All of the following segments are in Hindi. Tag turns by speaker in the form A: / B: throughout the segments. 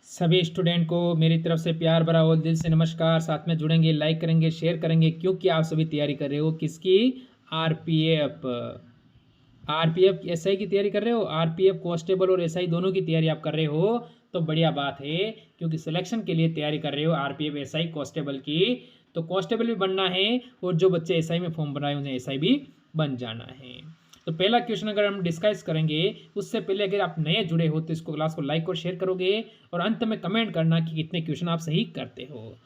A: सभी स्टूडेंट को मेरी तरफ से प्यार भरा और दिल से नमस्कार। साथ में जुड़ेंगे, लाइक करेंगे, शेयर करेंगे, क्योंकि आप सभी तैयारी कर रहे हो किसकी? आरपीएफ। आरपीएफ एसआई की तैयारी कर रहे हो, आरपीएफ कांस्टेबल और एसआई दोनों की तैयारी आप कर रहे हो तो बढ़िया बात है, क्योंकि सिलेक्शन के लिए तैयारी कर रहे हो आरपीएफ एसआई कांस्टेबल की। तो कांस्टेबल भी बनना है और जो बच्चे एसआई में फॉर्म बनाए उन्हें एसआई भी बन जाना है। तो पहला क्वेश्चन अगर हम डिस्कस करेंगे, उससे पहले अगर आप नए जुड़े हो तो इसको क्लास को लाइक और शेयर करोगे और अंत में कमेंट करना कि कितने क्वेश्चन आप सही करते हो।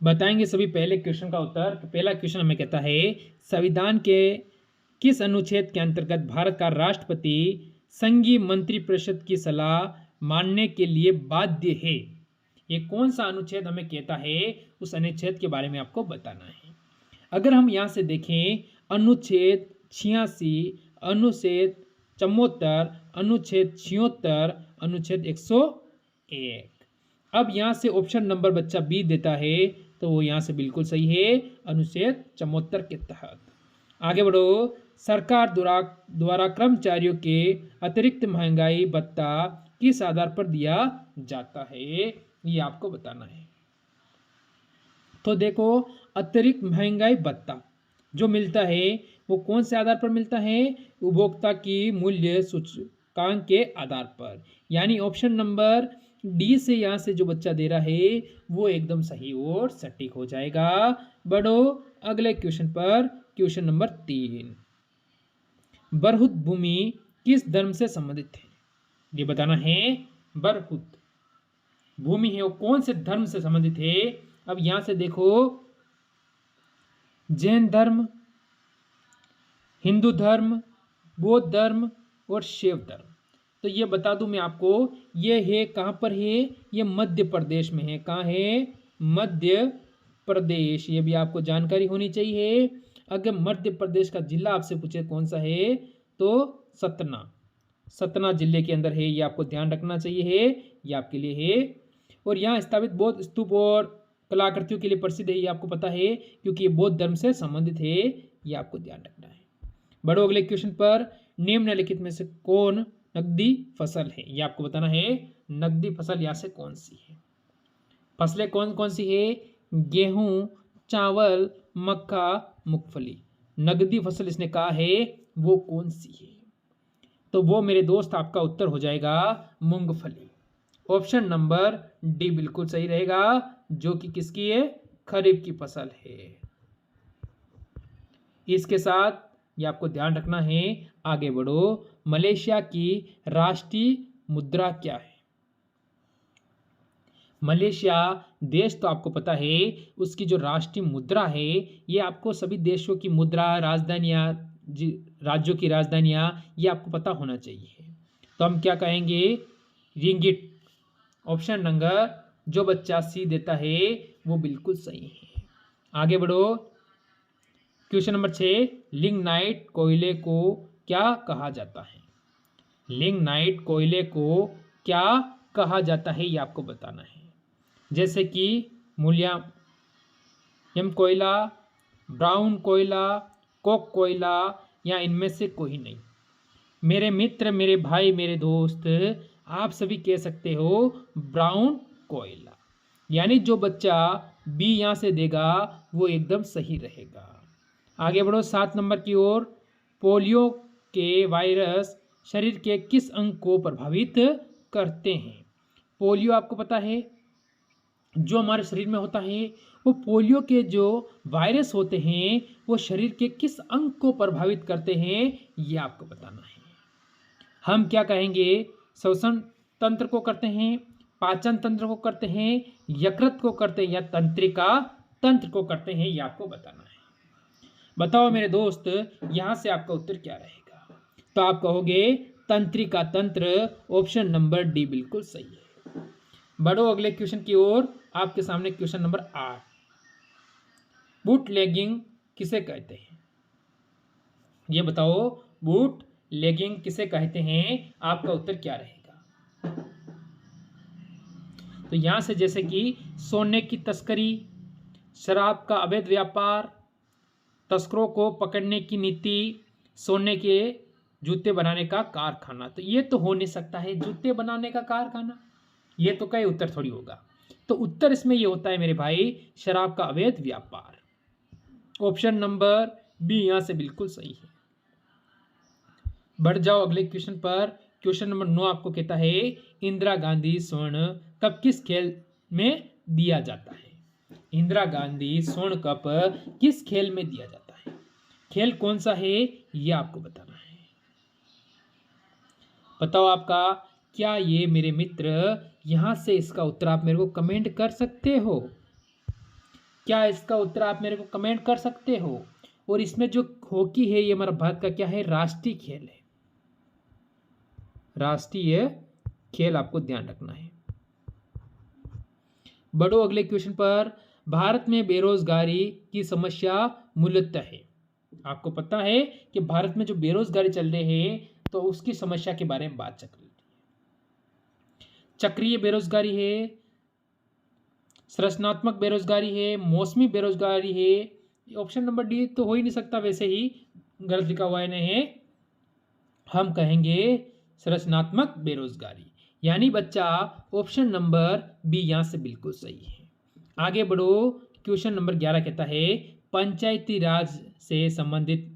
A: बताएंगे सभी पहले क्वेश्चन का उत्तर। तो पहला क्वेश्चन हमें कहता है, संविधान के किस अनुच्छेद के अंतर्गत भारत का राष्ट्रपति संघीय मंत्रिपरिषद की सलाह मानने के लिए बाध्य है? ये कौन सा अनुच्छेद हमें कहता है, उस अनुच्छेद के बारे में आपको बताना है। अगर हम यहाँ से देखें, अनुच्छेद 86, अनुच्छेद 74, अनुच्छेद 76, अनुच्छेद 101। अब यहाँ से ऑप्शन नंबर बच्चा बी देता है तो वो यहाँ से बिल्कुल सही है, अनुच्छेद 74 के तहत। आगे बढ़ो। सरकार द्वारा कर्मचारियों के अतिरिक्त महंगाई भत्ता किस आधार पर दिया जाता है, ये आपको बताना है। तो देखो, अतिरिक्त महंगाई भत्ता जो मिलता है वो कौन से आधार पर मिलता है? उपभोक्ता की मूल्य सूचकांक के आधार पर। यानी ऑप्शन नंबर डी से यहाँ से जो बच्चा दे रहा है वो एकदम सही और सटीक हो जाएगा। बढ़ो अगले क्वेश्चन पर। क्वेश्चन नंबर 3, बरहुत भूमि किस धर्म से संबंधित है? ये बताना है। बरहुत भूमि है वो कौन से धर्म से संबंधित है? अब यहां से देखो, जैन धर्म, हिंदू धर्म, बौद्ध धर्म और शैव धर्म। तो ये बता दूं मैं आपको, ये है कहाँ पर है? ये मध्य प्रदेश में है। कहाँ है? मध्य प्रदेश। ये भी आपको जानकारी होनी चाहिए। अगर मध्य प्रदेश का जिला आपसे पूछे कौन सा है तो सतना। सतना जिले के अंदर है, ये आपको ध्यान रखना चाहिए है, ये आपके लिए है। और यहाँ स्थापित बौद्ध स्तूप और कलाकृतियों के लिए प्रसिद्ध है, ये आपको पता है क्योंकि ये बौद्ध धर्म से संबंधित है, ये आपको ध्यान रखना है। बढ़ो अगले क्वेश्चन पर। निम्नलिखित में से कौन नकदी फसल है? ये आपको बताना है। नकदी फसल यहाँ से कौन सी है? फसलें कौन कौन सी है? गेहूं, चावल, मक्का, मूंगफली। नकदी फसल इसने कहा है वो कौन सी है? तो वो मेरे दोस्त आपका उत्तर हो जाएगा मूंगफली। ऑप्शन नंबर डी बिल्कुल सही रहेगा, जो कि किसकी है? खरीफ की फसल है। इसके साथ ये आपको ध्यान रखना है। आगे बढ़ो। मलेशिया की राष्ट्रीय मुद्रा क्या है? मलेशिया देश तो आपको पता है, उसकी जो राष्ट्रीय मुद्रा है, ये आपको सभी देशों की मुद्रा, राजधानियाँ, राज्यों की राजधानियाँ, ये आपको पता होना चाहिए। तो हम क्या कहेंगे? रिंगिट। ऑप्शन नंबर जो बच्चा सी देता है वो बिल्कुल सही है। आगे बढ़ो। क्वेश्चन नंबर 6, लिग्नाइट कोयले को क्या कहा जाता है? लिग्नाइट कोयले को क्या कहा जाता है, ये आपको बताना है। जैसे कि मूलियम कोयला, ब्राउन कोयला, कोक कोयला, या इनमें से कोई नहीं। मेरे मित्र, मेरे भाई, मेरे दोस्त, आप सभी कह सकते हो ब्राउन कोयला। यानी जो बच्चा बी यहाँ से देगा वो एकदम सही रहेगा। आगे बढ़ो 7 नंबर की ओर। पोलियो के वायरस शरीर के किस अंग को प्रभावित करते हैं? पोलियो आपको पता है जो हमारे शरीर में होता है, वो पोलियो के जो वायरस होते हैं वो शरीर के किस अंग को प्रभावित करते हैं, ये आपको बताना है। हम क्या कहेंगे? श्वसन तंत्र को करते हैं, पाचन तंत्र को करते हैं, यकृत को करते हैं, या तंत्रिका तंत्र को करते हैं, ये आपको बताना है। बताओ मेरे दोस्त, यहाँ से आपका उत्तर क्या रहेगा? तो आप कहोगे तंत्रिका तंत्र। ऑप्शन नंबर डी बिल्कुल सही है। बढ़ो अगले क्वेश्चन की ओर। आपके सामने क्वेश्चन नंबर 8, बूट लेगिंग किसे कहते हैं? ये बताओ, बूट लेगिंग किसे कहते हैं? आपका उत्तर क्या रहेगा? तो यहां से जैसे कि सोने की तस्करी, शराब का अवैध व्यापार, तस्करों को पकड़ने की नीति, सोने के जूते बनाने का कारखाना। तो ये तो हो नहीं सकता है जूते बनाने का कारखाना। ये तो कई उत्तर थोड़ी होगा। तो उत्तर इसमें ये होता है मेरे भाई, शराब का अवैध व्यापार। ऑप्शन नंबर बी यहां से बिल्कुल सही है। बढ़ जाओ अगले क्वेश्चन पर। क्वेश्चन नंबर 9 आपको कहता है इंदिरा गांधी स्वर्ण कप किस खेल में दिया जाता है। इंदिरा गांधी स्वर्ण कप किस खेल में दिया जाता है? खेल कौन सा है ये आपको बताना है। बताओ आपका क्या ये मेरे मित्र, यहां से इसका उत्तर आप मेरे को कमेंट कर सकते हो? क्या इसका उत्तर आप मेरे को कमेंट कर सकते हो? और इसमें जो हॉकी है ये हमारा भारत का क्या है, राष्ट्रीय खेल है। राष्ट्रीय खेल आपको ध्यान रखना है। बढ़ो अगले क्वेश्चन पर। भारत में बेरोजगारी की समस्या मूलतः है। आपको पता है कि भारत में जो बेरोजगारी चल रही है तो उसकी समस्या के बारे में बात चल रही है। चक्रीय बेरोजगारी है, संरचनात्मक बेरोजगारी है, मौसमी बेरोजगारी है। ऑप्शन नंबर डी तो हो ही नहीं सकता, वैसे ही गलत लिखा हुआ है। हम कहेंगे संरचनात्मक बेरोजगारी, यानी बच्चा ऑप्शन नंबर बी यहां से बिल्कुल सही है। आगे बढ़ो। क्वेश्चन नंबर 11 कहता है पंचायती राज से संबंधित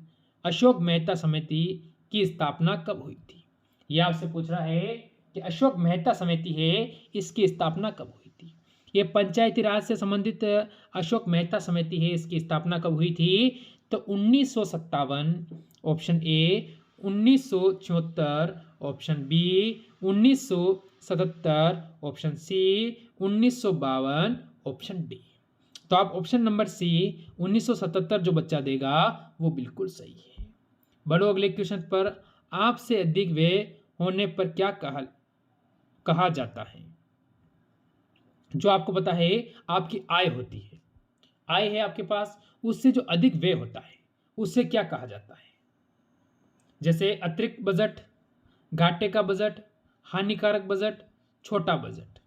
A: अशोक मेहता समिति की स्थापना कब हुई थी? यह आपसे पूछ रहा है कि अशोक मेहता समिति है, इसकी स्थापना कब हुई थी? ये पंचायती राज से संबंधित अशोक मेहता समिति है, इसकी स्थापना कब हुई थी? तो 1957 option A, 1974 option B, 1977 option C, 1952 option D. तो आप ऑप्शन नंबर सी 1977 जो बच्चा देगा वो बिल्कुल सही है। बढ़ो अगले क्वेश्चन पर। आपसे अधिक व्यय होने पर क्या कहा जाता है? जो आपको पता है आपकी आय होती है, आय है आपके पास, उससे जो अधिक व्यय होता है उससे क्या कहा जाता है? जैसे अतिरिक्त बजट, घाटे का बजट, हानिकारक बजट, छोटा बजट।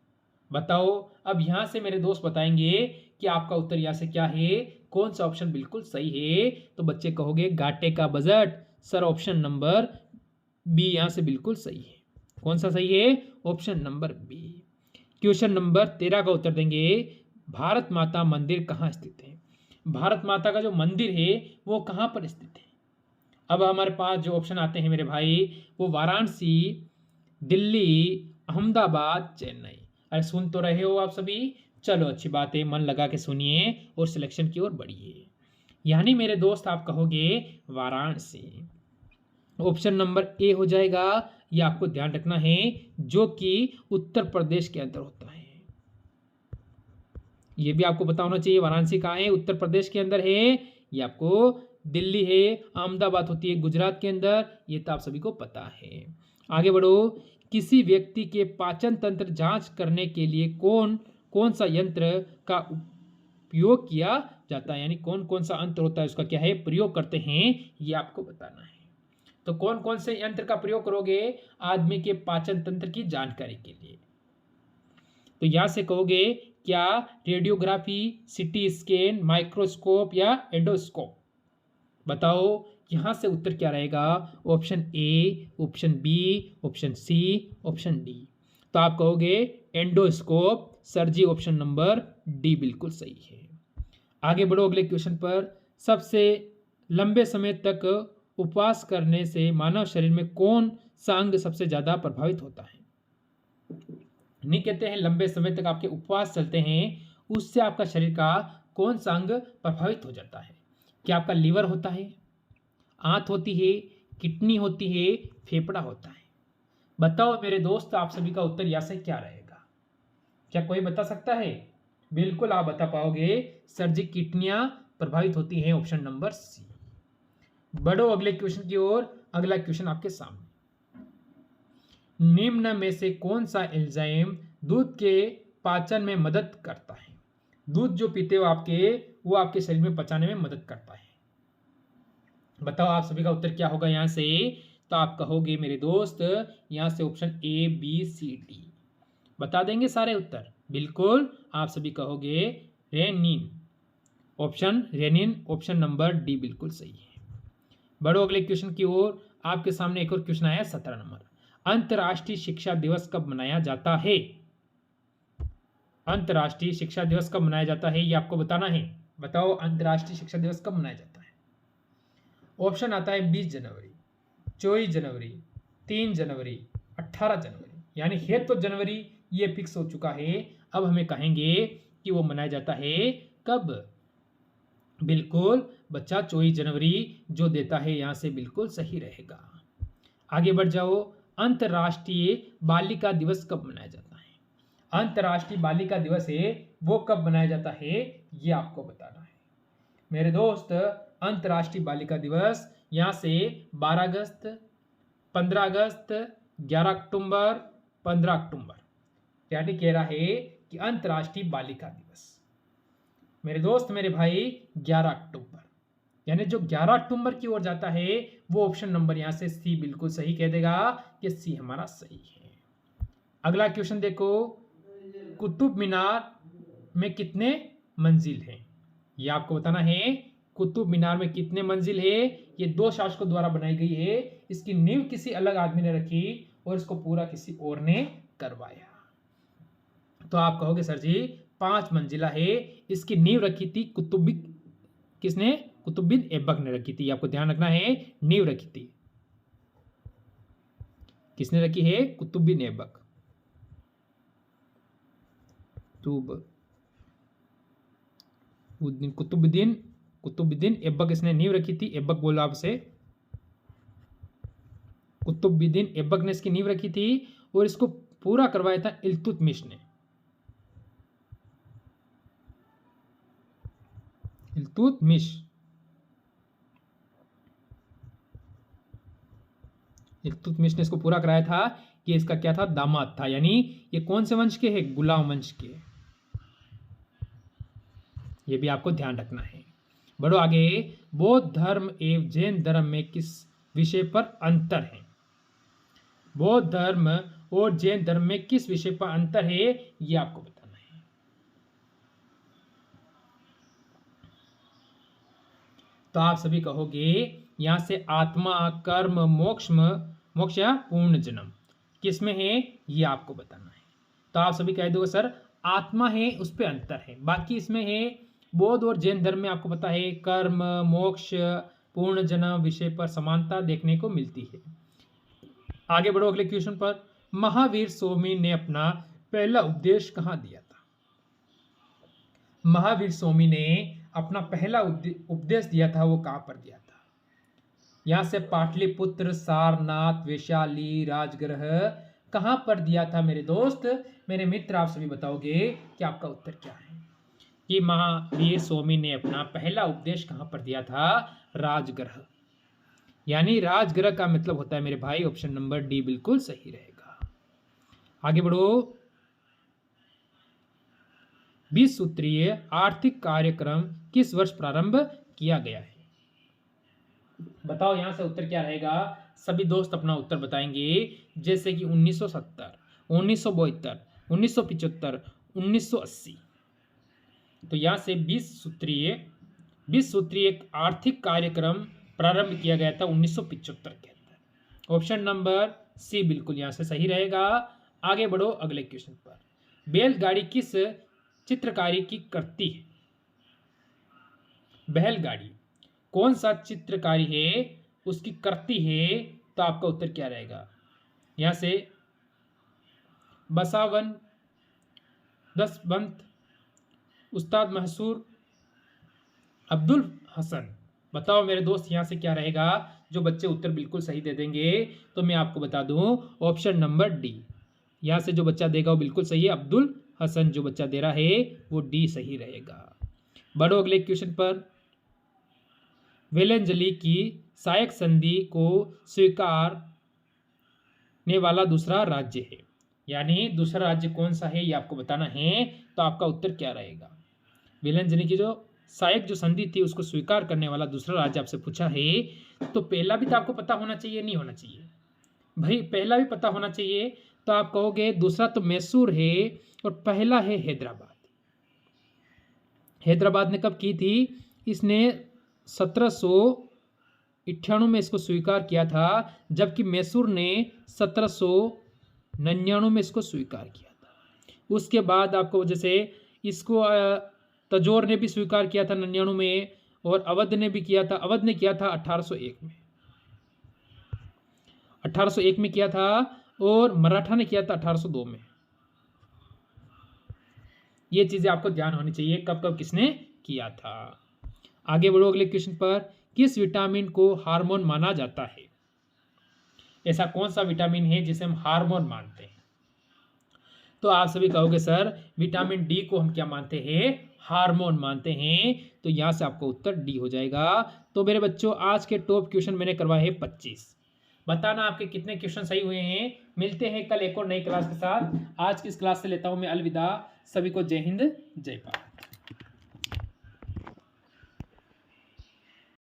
A: बताओ। अब यहां से मेरे दोस्त बताएंगे कि आपका उत्तर यहां से क्या है, कौन सा ऑप्शन बिल्कुल सही है। तो बच्चे कहोगे घाटे का बजट। सर ऑप्शन नंबर बी यहां से बिल्कुल सही है। कौन सा सही है? Option number B. Question number 13 का उत्तर देंगे भारत माता मंदिर कहाँ स्थित है? भारत माता का जो मंदिर है वो कहाँ पर स्थित है? अब हमारे पास जो ऑप्शन आते हैं मेरे भाई वो वाराणसी, दिल्ली, अहमदाबाद, चेन्नई। अरे सुन तो रहे हो आप सभी? चलो अच्छी बात है, मन लगा के सुनिए और सिलेक्शन की ओर बढ़िए। यानी मेरे दोस्त आप कहोगे वाराणसी। ऑप्शन नंबर ए हो जाएगा, ये आपको ध्यान रखना है, जो कि उत्तर प्रदेश के अंदर होता है। ये भी आपको पता होना चाहिए वाराणसी कहाँ है, उत्तर प्रदेश के अंदर है। ये आपको दिल्ली है, अहमदाबाद होती है गुजरात के अंदर, ये तो आप सभी को पता है। आगे बढ़ो। किसी व्यक्ति के पाचन तंत्र जांच करने के लिए कौन कौन सा यंत्र का उपयोग किया जाता है, यानी कौन कौन सा यंत्र होता है उसका क्या है प्रयोग करते हैं, ये आपको बताना है। तो कौन कौन से यंत्र का प्रयोग करोगे आदमी के पाचन तंत्र की जानकारी के लिए? तो यहां से कहोगे क्या रेडियोग्राफी, सीटी स्कैन, माइक्रोस्कोप या एंडोस्कोप? बताओ यहां से उत्तर क्या रहेगा? Option A, option B, option C, option D. तो आप कहोगे endoscope. Sir ji option number D बिल्कुल सही है। आगे बढ़ो अगले क्वेश्चन पर। सबसे लंबे समय तक उपवास करने से मानव शरीर में कौन सा अंग सबसे ज्यादा प्रभावित होता है? नहीं कहते हैं लंबे समय तक आपके उपवास चलते हैं उससे आपका शरीर का कौन सा अंग प्रभावित हो जाता है? क्या आपका लीवर होता है, आंत होती है, किडनी होती है, फेफड़ा होता है? बताओ मेरे दोस्त आप सभी का उत्तर यहाँ से क्या रहेगा? क्या कोई बता सकता है? बिल्कुल आप बता पाओगे सर जी, किडनियां प्रभावित होती हैं, ऑप्शन नंबर सी। बढ़ो अगले क्वेश्चन की ओर। अगला क्वेश्चन आपके सामने, निम्न में से कौन सा एंजाइम दूध के पाचन में मदद करता है? दूध जो पीते हो आपके, वो आपके शरीर में पचाने में मदद करता है। बताओ आप सभी का उत्तर क्या होगा यहां से? तो आप कहोगे मेरे दोस्त यहां से option A, B, C, D. बता देंगे सारे उत्तर? बिल्कुल आप सभी कहोगे renin. Option renin, option number D बिल्कुल सही है। बढ़ो अगले क्वेश्चन की ओर। आपके सामने एक और क्वेश्चन आया 17 नंबर। अंतर्राष्ट्रीय शिक्षा दिवस कब मनाया जाता है? अंतर्राष्ट्रीय शिक्षा दिवस कब मनाया जाता है, ये आपको बताना है। बताओ अंतर्राष्ट्रीय शिक्षा दिवस कब मनाया जाता है। ऑप्शन आता है 20 जनवरी, 24 जनवरी, 3 जनवरी, 18 जनवरी। यानी है तो जनवरी, ये फिक्स हो चुका है। अब हमें कहेंगे कि वो मनाया जाता है कब। बिल्कुल बच्चा 24 जनवरी जो देता है यहाँ से बिल्कुल सही रहेगा। आगे बढ़ जाओ। अंतर्राष्ट्रीय बालिका दिवस कब मनाया जाता है। अंतर्राष्ट्रीय बालिका दिवस है वो कब मनाया जाता है, ये आपको बताना है मेरे दोस्त। अंतर्राष्ट्रीय बालिका दिवस यहाँ से 12 अगस्त, 15 अगस्त, 11 अक्टूबर, 15 अक्टूबर, यानी कह रहा है कि अंतर्राष्ट्रीय बालिका दिवस मेरे दोस्त मेरे भाई 11 अक्टूबर। यानी जो 11 अक्टूबर की ओर जाता है वो ऑप्शन नंबर यहाँ से सी बिल्कुल सही कह देगा कि सी हमारा सही है। अगला क्वेश्चन देखो, कुतुब मीनार में कितने मंजिल हैं, ये आपको बताना है। कुतुब मीनार में कितने मंजिल है, ये दो शासकों द्वारा बनाई गई है। इसकी नींव किसी अलग आदमी ने रखी और इसको पूरा किसी और ने करवाया। तो आप कहोगे सर जी 5 मंजिला है, इसकी नींव रखी थी किसने, कुतुबुद्दीन ऐबक ने रखी थी। आपको ध्यान रखना है, नींव रखी थी किसने रखी है, कुतुबुद्दीन ऐबक। कुतुबुद्दीन ऐबक इसने नींव रखी थी। ऐबक बोलो आपसे, कुतुबुद्दीन ऐबक ने इसकी नींव रखी थी और इसको पूरा करवाया था इल्तुतमिश ने। इल्तुतमिश ने इसको पूरा कराया था कि इसका क्या था, दामाद था। यानी ये कौन से वंश के हैं, गुलाम वंश के। ये भी आपको ध्यान रखना है। बढ़ो आगे। बौद्ध धर्म एवं जैन धर्म में किस विषय पर अंतर है। बौद्ध धर्म और जैन धर्म में किस विषय पर अंतर है, ये आपको बताना है। तो आप सभी कहोगे यहां से आत्मा, कर्म, मोक्ष या पूर्ण जन्म किसमें है, ये आपको बताना है। तो आप सभी कह दोगे सर आत्मा है उस पर अंतर है, बाकी इसमें है। बौद्ध और जैन धर्म में आपको पता है कर्म, मोक्ष, पूर्ण जन्म विषय पर समानता देखने को मिलती है। आगे बढ़ो अगले क्वेश्चन पर। महावीर स्वामी ने अपना पहला उपदेश कहाँ दिया था। महावीर स्वामी ने अपना पहला उपदेश दिया था वो कहाँ पर दिया था। यहां से पाटलिपुत्र, सारनाथ, वैशाली, राजगृह कहां पर दिया था मेरे दोस्त, मेरे मित्र आप सभी बताओगे कि आपका उत्तर क्या है। कि महावीर स्वामी ने अपना पहला उपदेश कहां पर दिया था, राजगृह। यानी राजगृह का मतलब होता है मेरे भाई ऑप्शन नंबर डी बिल्कुल सही रहेगा। आगे बढ़ो। 20 सूत्रीय आर्थिक कार्यक्रम किस वर्ष प्रारंभ किया गया है। बताओ यहां से उत्तर क्या रहेगा। सभी दोस्त अपना उत्तर बताएंगे, जैसे कि 1970, 1972, 1975, 1980। तो यहां से 20 सूत्रीय आर्थिक कार्यक्रम प्रारंभ किया गया था 1975 के अंदर। ऑप्शन नंबर सी बिल्कुल यहां से सही रहेगा। आगे बढ़ो अगले क्वेश्चन पर। बैलगाड़ी किस चित्रकारी की करती है। बैलगाड़ी कौन सा चित्रकारी है उसकी करती है। तो आपका उत्तर क्या रहेगा। यहां से बसावन, दसवंत, उस्ताद महसूर, अब्दुल हसन। बताओ मेरे दोस्त यहां से क्या रहेगा। जो बच्चे उत्तर बिल्कुल सही दे देंगे तो मैं आपको बता दूं ऑप्शन नंबर डी। यहां से जो बच्चा देगा वो बिल्कुल सही है, अब्दुल हसन जो बच्चा दे रहा है वो डी सही रहेगा। बढ़ो अगले क्वेश्चन पर। वेलंजली की सहायक संधि को स्वीकारने वाला दूसरा राज्य है। यानी दूसरा राज्य कौन सा है ये आपको बताना है। तो आपका उत्तर क्या रहेगा। वेलंजली की जो सहायक जो संधि थी उसको स्वीकार करने वाला दूसरा राज्य आपसे पूछा है। तो पहला भी तो आपको पता होना चाहिए, नहीं होना चाहिए भाई, पहला भी पता होना चाहिए। तो आप कहोगे दूसरा तो मैसूर है और पहला है हैदराबाद। हैदराबाद ने कब की थी, इसने 1798 में इसको स्वीकार किया था, जबकि मैसूर ने 1799 में इसको स्वीकार किया था। उसके बाद आपको जैसे इसको तजोर ने भी स्वीकार किया था 99 में, और अवध ने भी किया था। अवध ने किया था 1801 में, 1801 में किया था, और मराठा ने किया था 1802 में। ये चीजें आपको ध्यान होनी चाहिए, कब कब किसने किया था। आगे बढ़ो अगले क्वेश्चन पर। किस विटामिन को हार्मोन माना जाता है? ऐसा कौन सा विटामिन है जिसे हम हार्मोन मानते हैं? तो आप सभी कहोगे सर विटामिन डी को हम क्या मानते हैं? हार्मोन मानते हैं। तो यहां से आपका उत्तर डी हो जाएगा। तो मेरे बच्चों आज के टॉप क्वेश्चन मैंने करवाए हैं 25। बताना आपके कितने क्वेश्चन सही हुए हैं। मिलते हैं कल एक और नई क्लास के साथ। आज की इस क्लास से लेता हूं मैं अलविदा। सभी को जय हिंद जय भारत।